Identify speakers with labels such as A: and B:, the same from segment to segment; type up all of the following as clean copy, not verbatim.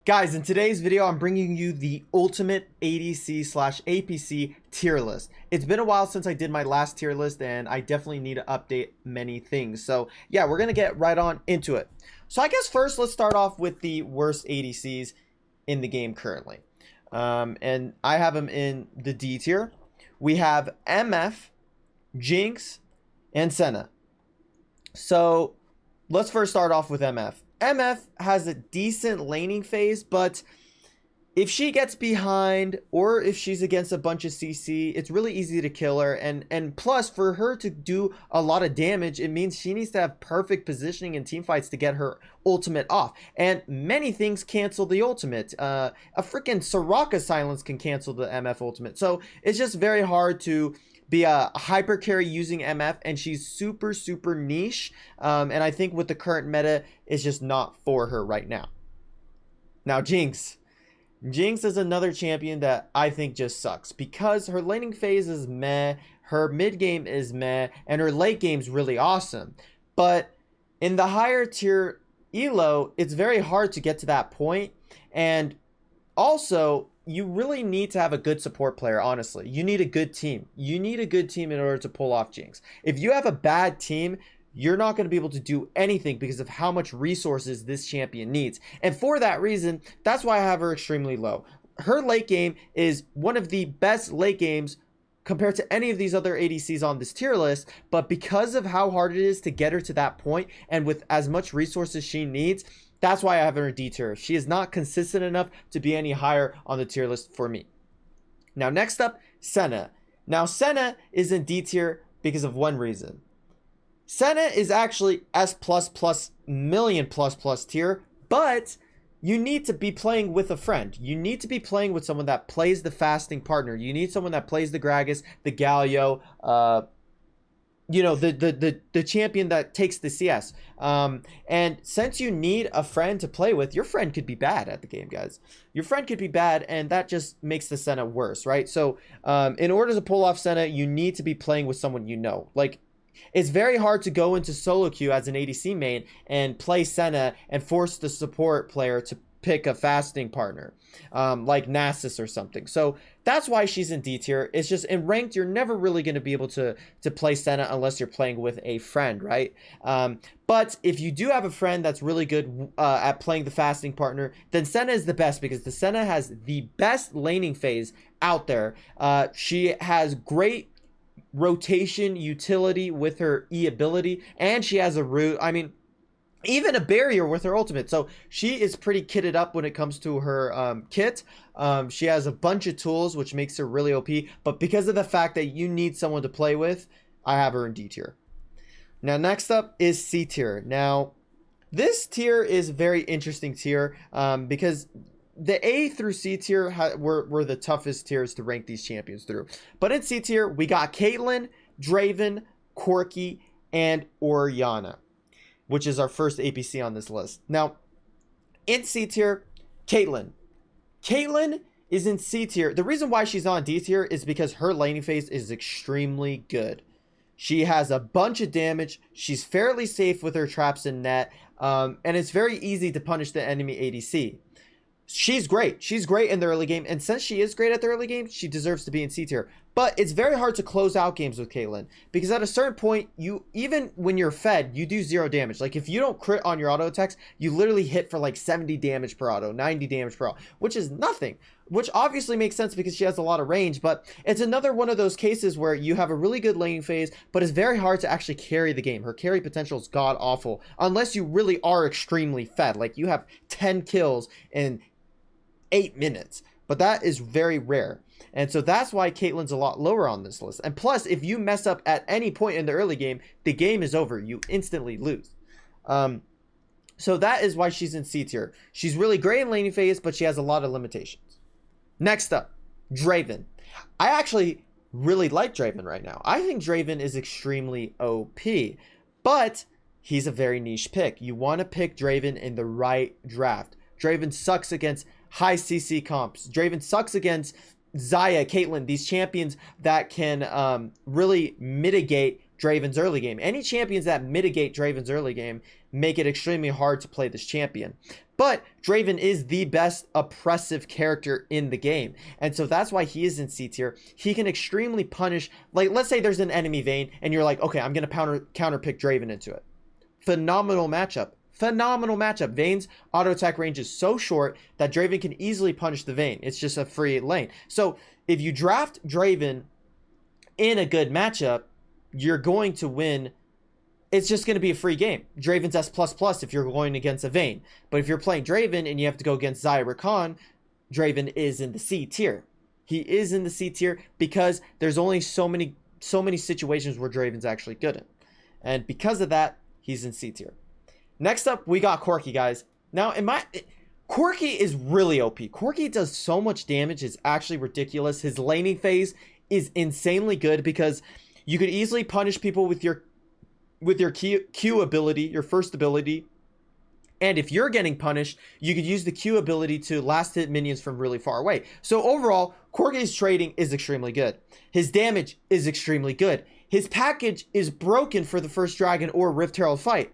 A: Guys, in today's video, I'm bringing you the ultimate ADC slash APC tier list. It's been a while since I did my last tier list, and I definitely need to update many things. So yeah, we're going to get right on into it. So I guess first, let's start off with the worst ADCs in the game currently. And I have them in the D tier. We have MF, Jinx, and Senna. So let's first start off with MF. MF has a decent laning phase, but if she gets behind or if she's against a bunch of CC, it's really easy to kill her. And plus, for her to do a lot of damage, it means she needs to have perfect positioning in team fights to get her ultimate off. And many things cancel the ultimate. A freaking Soraka silence can cancel the MF ultimate. So it's just very hard to be a hyper carry using MF, and she's super niche, and I think with the current meta, it's just not for her right now. Now Jinx is another champion that I think just sucks because her laning phase is meh, her mid game is meh, and her late game's really awesome. But in the higher tier elo, it's very hard to get to that point, and also you really need to have a good support player. Honestly, you need a good team. You need a good team in order to pull off Jinx. If you have a bad team, you're not going to be able to do anything because of how much resources this champion needs. And for that reason, that's why I have her extremely low. Her late game is one of the best late games compared to any of these other ADCs on this tier list, but because of how hard it is to get her to that point and with as much resources she needs, that's why I have her in D tier. She is not consistent enough to be any higher on the tier list for me. Now, next up, Senna. Now, Senna is in D tier because of one reason. Senna is actually S++ million plus tier, but you need to be playing with a friend. You need to be playing with someone that plays the fasting partner. You need someone that plays the Gragas, the Galio, you know, the champion that takes the CS. And since you need a friend to play with, your friend could be bad at the game, guys. Your friend could be bad, and that just makes the Senna worse, right? So in order to pull off Senna, you need to be playing with someone you know. Like, it's very hard to go into solo queue as an ADC main and play Senna and force the support player to pick a fasting partner, like Nasus or something. So that's why she's in D tier. It's just in ranked, you're never really going to be able to play Senna unless you're playing with a friend, right? But if you do have a friend that's really good at playing the fasting partner, then Senna is the best because the Senna has the best laning phase out there. She has great rotation utility with her E ability, and she has a root. I mean, even a barrier with her ultimate. So she is pretty kitted up when it comes to her kit. She has a bunch of tools, which makes her really OP. But because of the fact that you need someone to play with, I have her in D tier. Now, next up is C tier. Now, this tier is a very interesting tier because the A through C tier were the toughest tiers to rank these champions through. But in C tier, we got Caitlyn, Draven, Corki, and Orianna, which is our first APC on this list. Now, in C tier, Caitlyn. Caitlyn is in C tier. The reason why she's on D tier is because her laning phase is extremely good. She has a bunch of damage. She's fairly safe with her traps and net. And it's very easy to punish the enemy ADC. She's great. She's great in the early game. And since she is great at the early game, she deserves to be in C tier. But it's very hard to close out games with Caitlyn because at a certain point, even when you're fed, you do 0 damage. Like if you don't crit on your auto attacks, you literally hit for like 70 damage per auto, 90 damage per auto, which is nothing. Which obviously makes sense because she has a lot of range, but it's another one of those cases where you have a really good laning phase, but it's very hard to actually carry the game. Her carry potential is god awful unless you really are extremely fed. Like you have 10 kills in 8 minutes, but that is very rare. And so that's why Caitlyn's a lot lower on this list. And plus, if you mess up at any point in the early game, the game is over. You instantly lose. So that is why she's in C tier. She's really great in laning phase, but she has a lot of limitations. Next up, Draven. I actually really like Draven right now. I think Draven is extremely OP, but he's a very niche pick. You want to pick Draven in the right draft. Draven sucks against high CC comps. Draven sucks against Xayah, Caitlyn, these champions that can really mitigate Draven's early game. Any champions that mitigate Draven's early game make it extremely hard to play this champion. But Draven is the best oppressive character in the game. And so that's why he is in C tier. He can extremely punish, like, let's say there's an enemy Vayne and you're like, okay, I'm going to counter pick Draven into it. Phenomenal matchup. Phenomenal matchup. Vayne's auto attack range is so short that Draven can easily punish the Vayne. It's just a free lane. So if you draft Draven in a good matchup, you're going to win. It's just going to be a free game. Draven's S++ if you're going against a Vayne. But if you're playing Draven and you have to go against Xayah Rakan, Draven is in the C tier. He is in the C tier because there's only so many situations where Draven's actually good in. And because of that, he's in C tier. Next up, we got Corki, guys. Now, Corki is really OP. Corki does so much damage. It's actually ridiculous. His laning phase is insanely good because you could easily punish people with your Q ability, your first ability. And if you're getting punished, you could use the Q ability to last hit minions from really far away. So overall, Corki's trading is extremely good. His damage is extremely good. His package is broken for the first dragon or Rift Herald fight.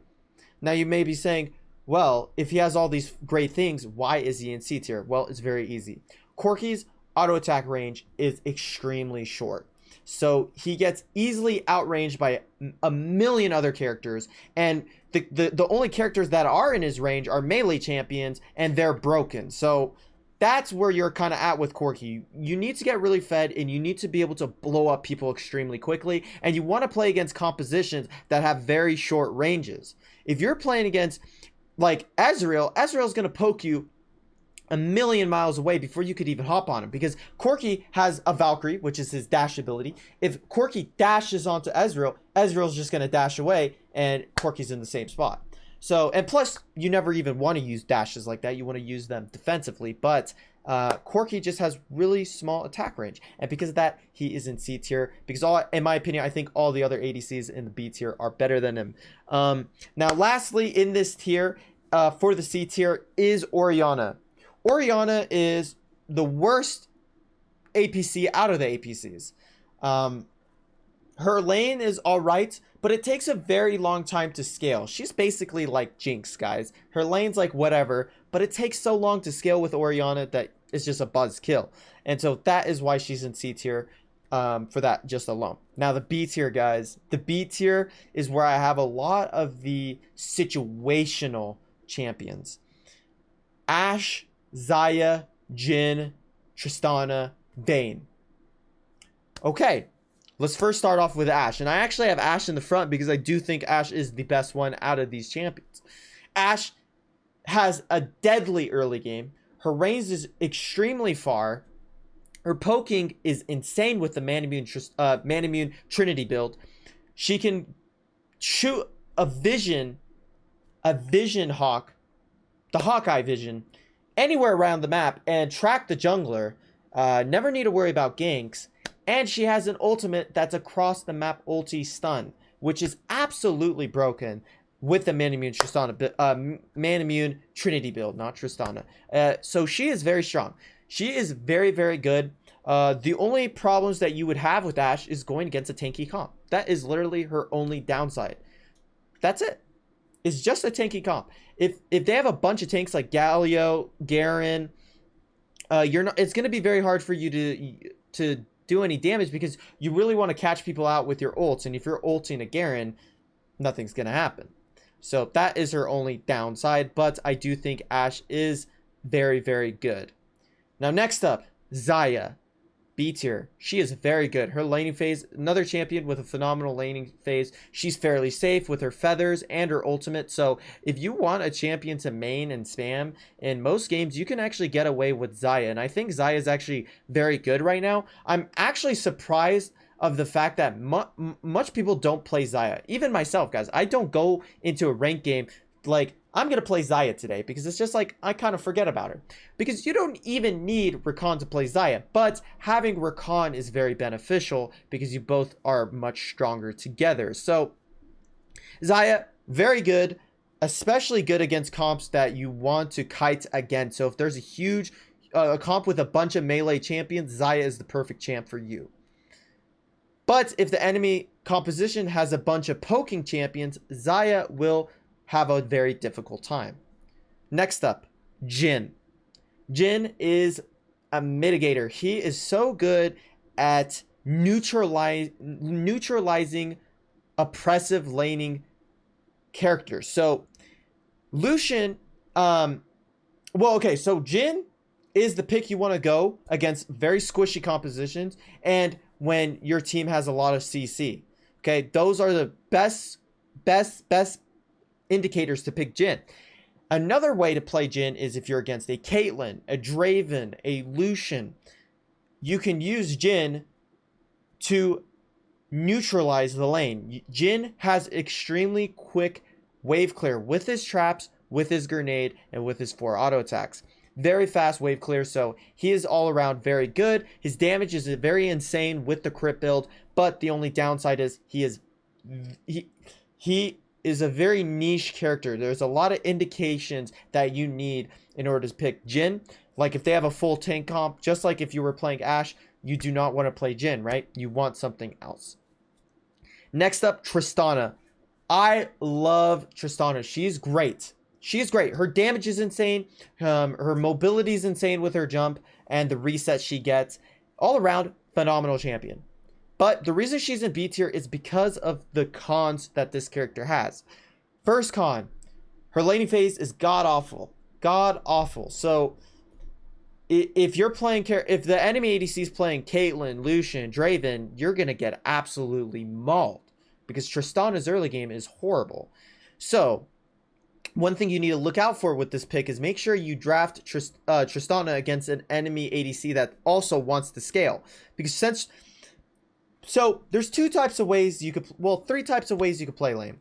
A: Now you may be saying, well, if he has all these great things, why is he in C tier? Well, it's very easy. Corki's auto attack range is extremely short. So he gets easily outranged by a million other characters. And the only characters that are in his range are melee champions, and they're broken. So that's where you're kind of at with Corki. You need to get really fed, and you need to be able to blow up people extremely quickly. And you want to play against compositions that have very short ranges. If you're playing against, like, Ezreal's going to poke you a million miles away before you could even hop on him, because Corki has a Valkyrie, which is his dash ability. If Corki dashes onto Ezreal, Ezreal's just going to dash away, and Corki's in the same spot. So, and plus, you never even want to use dashes like that. You want to use them defensively, but Corki just has really small attack range, and because of that, he is in C tier. Because in my opinion, I think all the other ADCs in the B tier are better than him. Now, lastly, in this tier, for the C tier, is Orianna. Orianna is the worst APC out of the APCs. Her lane is alright, but it takes a very long time to scale. She's basically like Jinx, guys. Her lane's like whatever, but it takes so long to scale with Orianna that it's just a buzz kill. And so that is why she's in C tier for that just alone. Now the B tier, guys. The B tier is where I have a lot of the situational champions. Ashe, Xayah, Jhin, Tristana, Vayne. Okay, let's first start off with Ashe. And I actually have Ashe in the front because I do think Ashe is the best one out of these champions. Ashe has a deadly early game. Her range is extremely far. Her poking is insane with the Man-Immune Trinity build. She can shoot a vision hawk, the Hawkeye vision, anywhere around the map and track the jungler. Never need to worry about ganks. And she has an ultimate that's across the map ulti stun, which is absolutely broken with the Man-Immune Tristana, Man-Immune Trinity build, not Tristana. So she is very strong. She is very, very good. The only problems that you would have with Ashe is going against a tanky comp. That is literally her only downside. That's it. It's just a tanky comp. If they have a bunch of tanks like Galio, Garen, it's going to be very hard for you to do any damage because you really want to catch people out with your ults. And if you're ulting a Garen, nothing's going to happen. So that is her only downside. But I do think Ashe is very, very good. Now, next up, Xayah. B tier. She is very good. Her laning phase, another champion with a phenomenal laning phase. She's fairly safe with her feathers and her ultimate. So if you want a champion to main and spam in most games, you can actually get away with Xayah. And I think Xayah is actually very good right now. I'm actually surprised of the fact that much people don't play Xayah. Even myself, guys. I don't go into a ranked game like, I'm going to play Xayah today because it's just like, I kind of forget about her. Because you don't even need Rakan to play Xayah. But having Rakan is very beneficial because you both are much stronger together. So, Xayah, very good. Especially good against comps that you want to kite against. So, if there's a huge comp with a bunch of melee champions, Xayah is the perfect champ for you. But if the enemy composition has a bunch of poking champions, Xayah will have a very difficult time. Next up, Jin. Jin is a mitigator. He is so good at neutralizing oppressive laning characters. So Lucian, well, okay, so Jin is the pick you want to go against very squishy compositions and when your team has a lot of CC. Okay, those are the best indicators to pick Jin. Another way to play Jin is if you're against a Caitlyn, a Draven, a Lucian. You can use Jin to neutralize the lane. Jin has extremely quick wave clear with his traps, with his grenade, and with his 4 auto attacks. Very fast wave clear, so he is all around very good. His damage is very insane with the crit build, but the only downside is he is a very niche character. There's a lot of indications that you need in order to pick Jin. Like if they have a full tank comp, just like if you were playing Ashe, you do not want to play Jin, right? You want something else. Next up, Tristana. I love Tristana. She's great. She's great. Her damage is insane. Her mobility is insane with her jump and the reset she gets. All around, phenomenal champion. But the reason she's in B tier is because of the cons that this character has. First con, her laning phase is god-awful. God-awful. So if you're playing, if the enemy ADC is playing Caitlyn, Lucian, Draven, you're going to get absolutely mauled. Because Tristana's early game is horrible. So one thing you need to look out for with this pick is make sure you draft Tristana against an enemy ADC that also wants to scale. Because so there's 2 types of ways you could, well, 3 types of ways you could play lane.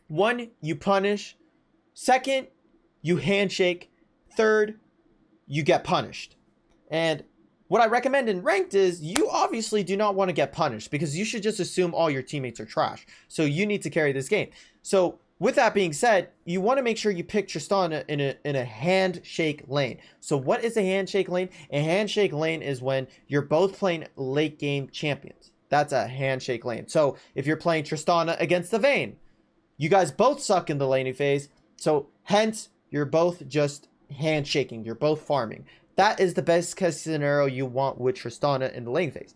A: 1, you punish. 2nd, you handshake. 3rd, you get punished. And what I recommend in ranked is you obviously do not want to get punished because you should just assume all your teammates are trash. So you need to carry this game. So with that being said, you want to make sure you pick Tristana in a handshake lane. So what is a handshake lane? A handshake lane is when you're both playing late game champions. That's a handshake lane. So if you're playing Tristana against the Vayne, you guys both suck in the laning phase. So hence, you're both just handshaking. You're both farming. That is the best case scenario you want with Tristana in the lane phase.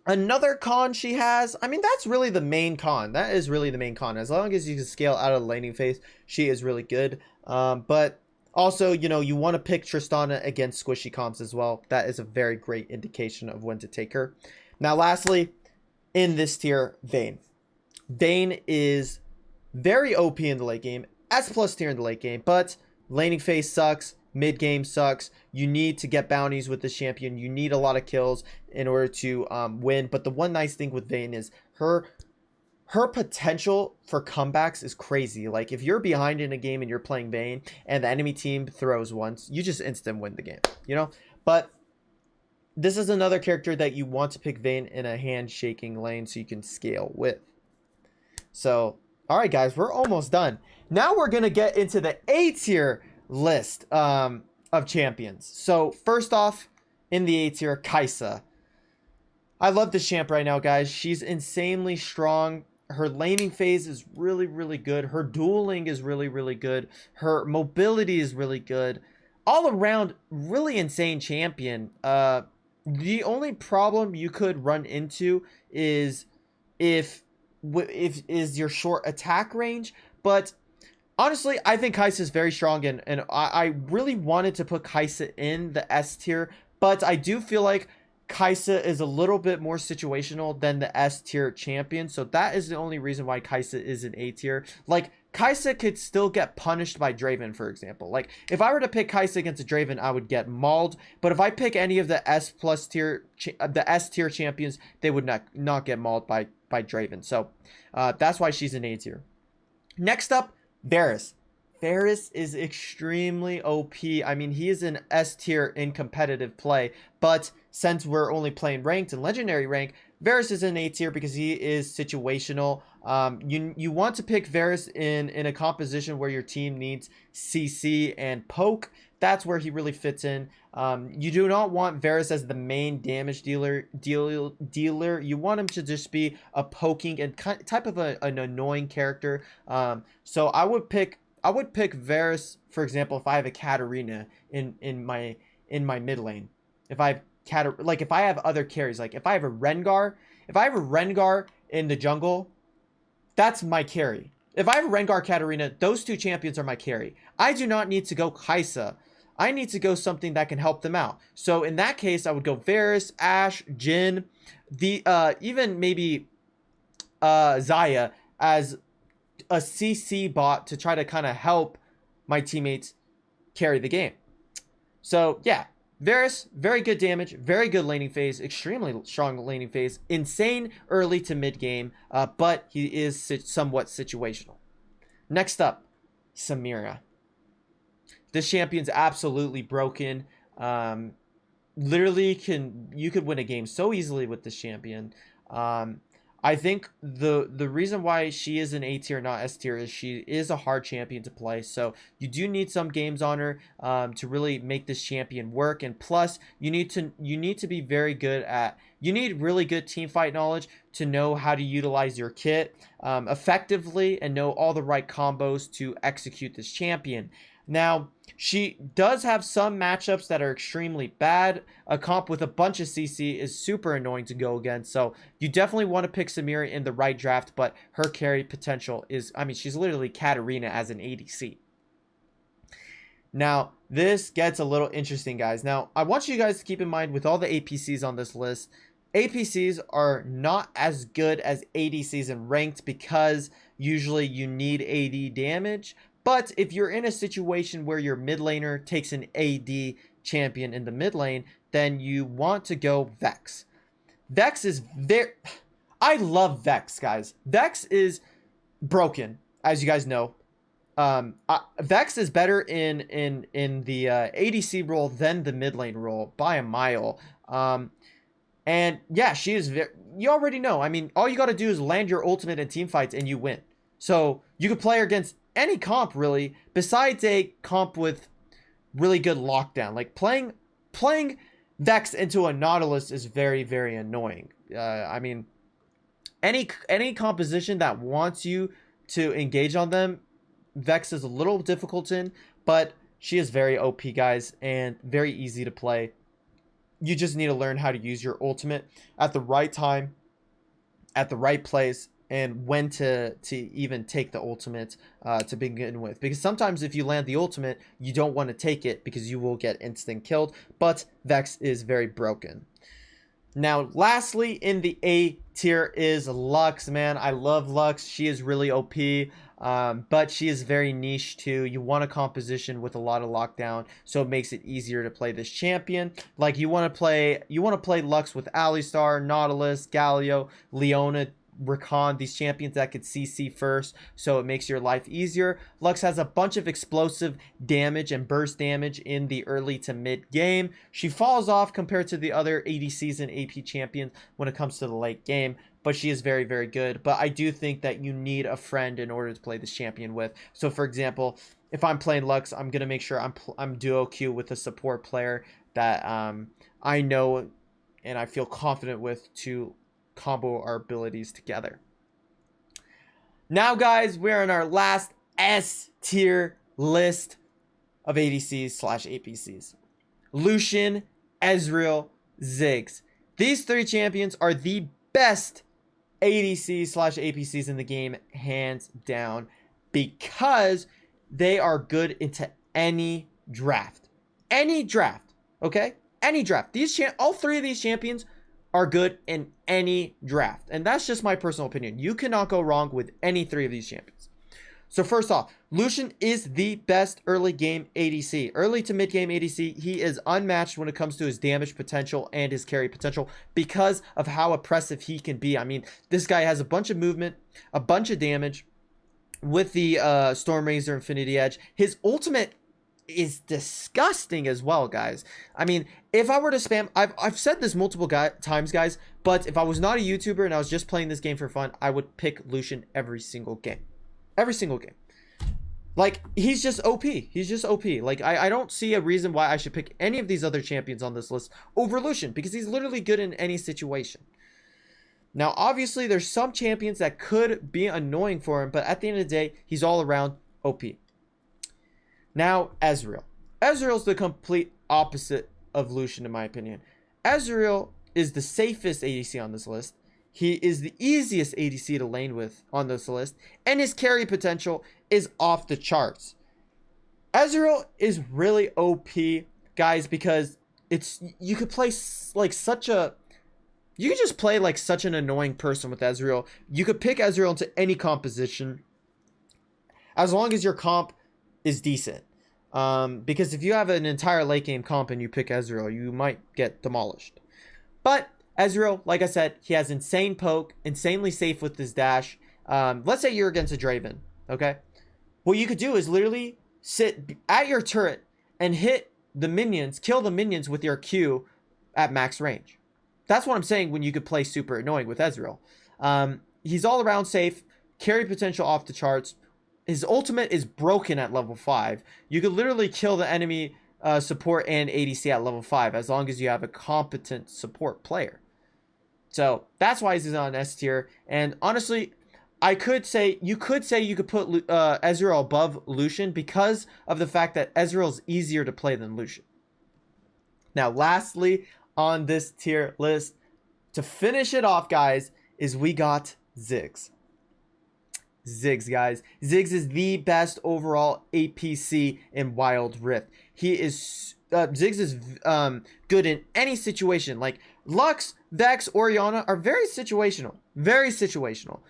A: Another con she has, I mean, that's really the main con. That is really the main con. As long as you can scale out of the laning phase, she is really good. But also, you know, you want to pick Tristana against squishy comps as well. That is a very great indication of when to take her. Now, lastly, in this tier, Vayne. Vayne is very OP in the late game, S+ tier in the late game, but laning phase sucks. Mid game sucks. You need to get bounties with this champion. You need a lot of kills in order to win. But the one nice thing with Vayne is her potential for comebacks is crazy. Like if you're behind in a game and you're playing Vayne and the enemy team throws once, you just instant win the game, you know? But this is another character that you want to pick Vayne in a handshaking lane so you can scale with. So, all right, guys, we're almost done. Now we're going to get into the A tier list of champions. So first off, in the A tier, Kai'Sa. I love this champ right now, guys. She's insanely strong. Her laning phase is really, really good. Her dueling is really, really good. Her mobility is really good. All around, really insane champion. The only problem you could run into is if your short attack range, but honestly, I think Kai'Sa is very strong, and I really wanted to put Kai'Sa in the S tier, but I do feel like Kai'Sa is a little bit more situational than the S tier champion, so that is the only reason why Kai'Sa is in A tier. Like, Kai'Sa could still get punished by Draven, for example. Like, if I were to pick Kai'Sa against a Draven, I would get mauled, but if I pick any of the S+ tier, the S tier champions, they would not get mauled by Draven, so that's why she's in A tier. Next up, Varus. Varus is extremely OP. I mean, he is an S tier in competitive play, but since we're only playing ranked and legendary rank, Varus is in A tier because he is situational. You want to pick Varus in a composition where your team needs CC and poke. That's where he really fits in. You do not want Varus as the main damage dealer. You want him to just be a poking and type of an annoying character. So I would pick I would pick Varus, for example, if I have a Katarina in my mid lane. If I have if I have other carries, like if I have a Rengar in the jungle, that's my carry. If I have a Rengar Katarina, those two champions are my carry. I do not need to go Kaisa. I need to go something that can help them out. So in that case, I would go Varus, Ashe, Jhin, even maybe Xayah as a CC bot to try to kind of help my teammates carry the game. So yeah, Varus, very good damage, very good laning phase, extremely strong laning phase, insane early to mid game, but he is somewhat situational. Next up, Samira. This champion's absolutely broken. Literally you could win a game so easily with this champion. I think the reason why she is an A tier, not S tier, is she is a hard champion to play. So you do need some games on her to really make this champion work. And plus, you need to be very good at. You need really good team fight knowledge to know how to utilize your kit effectively and know all the right combos to execute this champion. Now, she does have some matchups that are extremely bad. A comp with a bunch of CC is super annoying to go against. So you definitely want to pick Samira in the right draft, but her carry potential is, I mean, she's literally Katarina as an ADC. Now, this gets a little interesting, guys. Now, I want you guys to keep in mind with all the APCs on this list, APCs are not as good as ADCs in ranked because usually you need AD damage. But if you're in a situation where your mid laner takes an AD champion in the mid lane, then you want to go Vex. Vex is very... I love Vex, guys. Vex is broken, as you guys know. Vex is better in the ADC role than the mid lane role by a mile. And yeah, she is very... You already know. I mean, all you got to do is land your ultimate in team fights and you win. So you could play her against any comp really, besides a comp with really good lockdown. Like playing Vex into a Nautilus is very, very annoying. I mean, any composition that wants you to engage on them, Vex is a little difficult in, but she is very OP, guys, and very easy to play. You just need to learn how to use your ultimate at the right time, at the right place, and when to even take the ultimate to begin with. Because sometimes if you land the ultimate, you don't want to take it because you will get instant killed. But Vex is very broken. Now, lastly, in the A tier is Lux, man. I love Lux. She is really OP, but she is very niche too. You want a composition with a lot of lockdown, so it makes it easier to play this champion. Like you want to play Lux with Alistar, Nautilus, Galio, Leona, Rakan, these champions that could CC first, so it makes your life easier. Lux has a bunch of explosive damage and burst damage in the early to mid game. She falls off compared to the other ADCs and AP champions when it comes to the late game, but she is very, very good. But I do think that you need a friend in order to play this champion with. So for example, if I'm playing Lux, I'm gonna make sure I'm duo queue with a support player that I know and I feel confident with to combo our abilities together. Now, guys, we're in our last S tier list of ADCs / APCs. Lucian, Ezreal, Ziggs. These three champions are the best ADCs / APCs in the game, hands down, because they are good into any draft. Any draft, okay? Any draft. All three of these champions are good in any draft. And that's just my personal opinion. You cannot go wrong with any three of these champions. So first off, Lucian is the best early game ADC. Early to mid game ADC, he is unmatched when it comes to his damage potential and his carry potential because of how oppressive he can be. I mean, this guy has a bunch of movement, a bunch of damage with the Storm Razor Infinity Edge. His ultimate is disgusting as well, guys. I mean, if I were to spam, I've said this multiple times, guys, but if I was not a YouTuber and I was just playing this game for fun, I would pick Lucian every single game. Every single game. Like, he's just OP. He's just OP. Like, I don't see a reason why I should pick any of these other champions on this list over Lucian, because he's literally good in any situation. Now, obviously, there's some champions that could be annoying for him, but at the end of the day, he's all around OP. Now, Ezreal. Ezreal's the complete opposite of Lucian, in my opinion. Ezreal is the safest ADC on this list. He is the easiest ADC to lane with on this list. And his carry potential is off the charts. Ezreal is really OP, guys, because you could play like such a... You could just play like such an annoying person with Ezreal. You could pick Ezreal into any composition as long as your comp is decent. Because if you have an entire late game comp and you pick Ezreal, you might get demolished. But Ezreal, like I said, he has insane poke, insanely safe with his dash. Let's say you're against a Draven, okay? What you could do is literally sit at your turret and hit the minions, kill the minions with your Q at max range. That's what I'm saying when you could play super annoying with Ezreal. He's all around safe, carry potential off the charts. His ultimate is broken at level 5. You could literally kill the enemy support and ADC at level 5 as long as you have a competent support player. So that's why he's on S tier. And honestly, you could say you could put Ezreal above Lucian because of the fact that Ezreal is easier to play than Lucian. Now, lastly on this tier list, to finish it off, guys, is we got Ziggs. Ziggs, guys. Ziggs is the best overall APC in Wild Rift. Ziggs is good in any situation. Like Lux, Vex, Orianna are very situational. Very situational.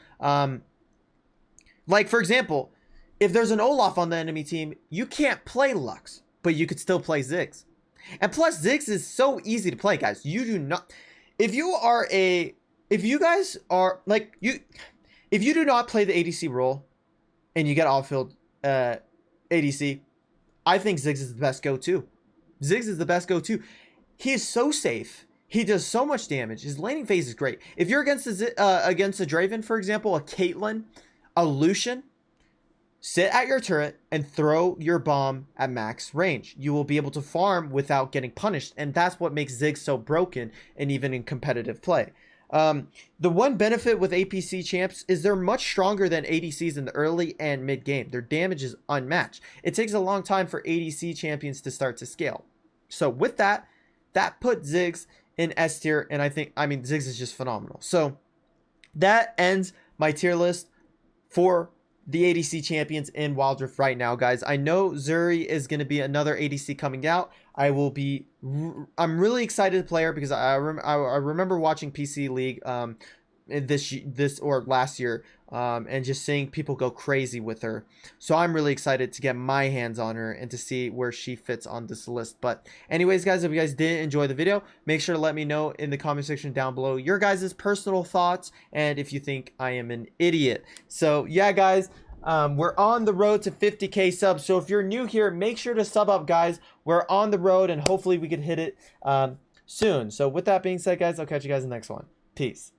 A: Like for example, if there's an Olaf on the enemy team, you can't play Lux, but you could still play Ziggs. And plus, Ziggs is so easy to play, guys. You do not... If you guys are like if you do not play the ADC role and you get off-field ADC, I think Ziggs is the best go-to. Ziggs is the best go-to. He is so safe. He does so much damage. His laning phase is great. If you're against a Draven, for example, a Caitlyn, a Lucian, sit at your turret and throw your bomb at max range. You will be able to farm without getting punished. And that's what makes Ziggs so broken and even in competitive play. The one benefit with APC champs is they're much stronger than ADCs in the early and mid game. Their damage is unmatched. It takes a long time for ADC champions to start to scale. So with that put Ziggs in S tier, and Ziggs is just phenomenal. So that ends my tier list for the ADC champions in Wild Rift right now, guys. I know Zuri is going to be another ADC coming out. I'm really excited to play her because I remember watching PC League this or last year and just seeing people go crazy with her. So I'm really excited to get my hands on her and to see where she fits on this list. But anyways, guys, if you guys did enjoy the video, make sure to let me know in the comment section down below your guys' personal thoughts and if you think I am an idiot. So yeah, guys, we're on the road to 50K subs. So if you're new here, make sure to sub up, guys. We're on the road and hopefully we can hit it soon. So with that being said, guys, I'll catch you guys in the next one. Peace.